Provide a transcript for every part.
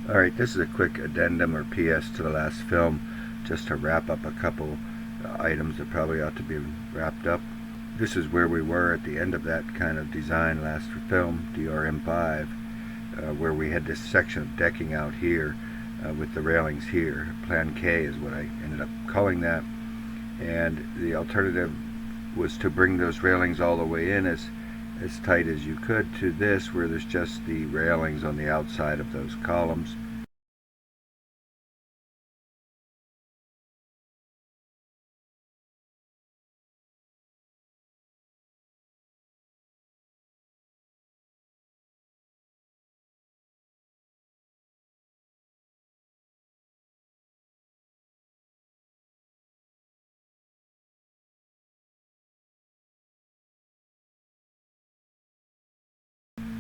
Alright, this is a quick addendum or PS to the last film, just to wrap up a couple items that probably ought to be wrapped up. This is where we were at the end of that kind of design last film, DRM5, where we had this section of decking out here with the railings here. Plan K is what I ended up calling that. And the alternative was to bring those railings all the way in as tight as you could to this, where there's just the railings on the outside of those columns.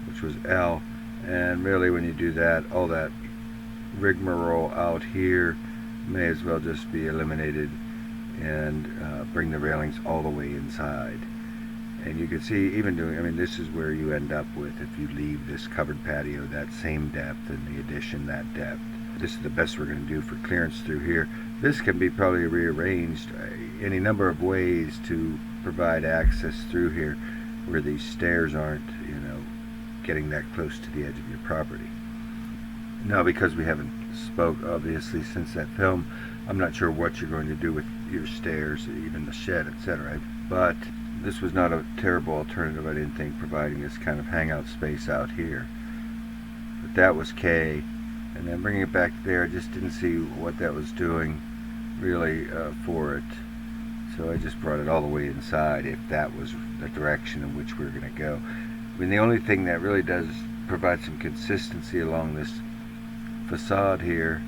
Which was L, and really when you do that, all that rigmarole out here may as well just be eliminated and bring the railings all the way inside. And you can see, even doing, I mean, this is where you end up with, if you leave this covered patio that same depth and the addition that depth. This is the best we're going to do for clearance through here. This can be probably rearranged any number of ways to provide access through here where these stairs aren't, getting that close to the edge of your property. Now, because we haven't spoke obviously since that film, I'm not sure what you're going to do with your stairs, even the shed, etc. But this was not a terrible alternative, I didn't think, providing this kind of hangout space out here. But that was K, and then bringing it back there, I just didn't see what that was doing really for it. So I just brought it all the way inside, if that was the direction in which we were going to go. I mean, the only thing that really does provide some consistency along this facade here,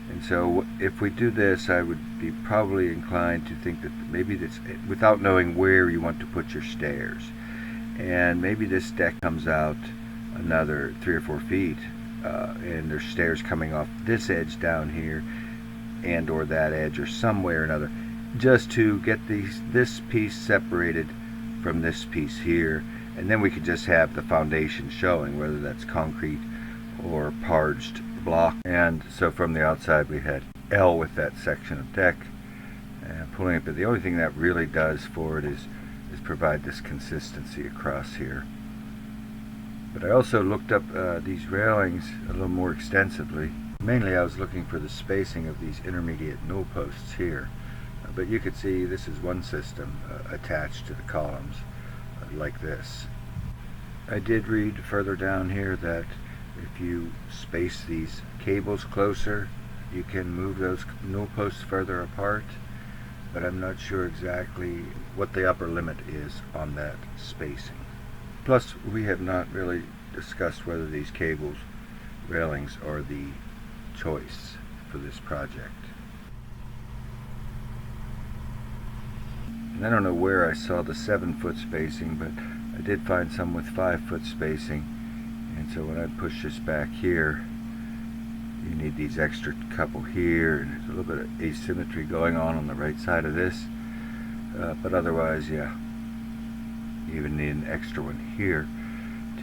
and so if we do this, I would be probably inclined to think that maybe this, without knowing where you want to put your stairs, and maybe this deck comes out another 3 or 4 feet, and there's stairs coming off this edge down here, and or that edge, or somewhere or another, just to get this piece separated from this piece here. And then we could just have the foundation showing, whether that's concrete or parged block. And so from the outside we had L with that section of deck and pulling it, but the only thing that really does for it is provide this consistency across here. But I also looked up these railings a little more extensively. Mainly I was looking for the spacing of these intermediate newel posts here. But you could see this is one system attached to the columns. Like this. I did read further down here that if you space these cables closer, you can move those newel posts further apart, but I'm not sure exactly what the upper limit is on that spacing. Plus, we have not really discussed whether these railings are the choice for this project. And I don't know where I saw the 7-foot spacing, but I did find some with 5-foot spacing. And so when I push this back here, you need these extra couple here, and there's a little bit of asymmetry going on the right side of this. But otherwise, yeah, you even need an extra one here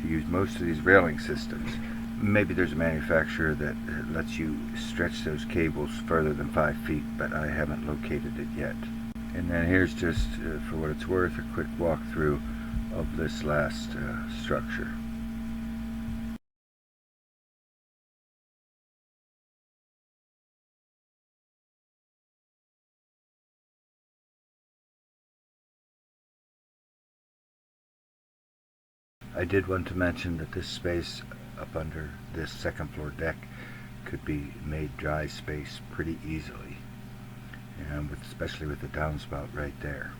to use most of these railing systems. Maybe there's a manufacturer that lets you stretch those cables further than 5 feet, but I haven't located it yet. And then here's just, for what it's worth, a quick walkthrough of this last structure. I did want to mention that this space up under this second floor deck could be made dry space pretty easily, and especially with the downspout right there.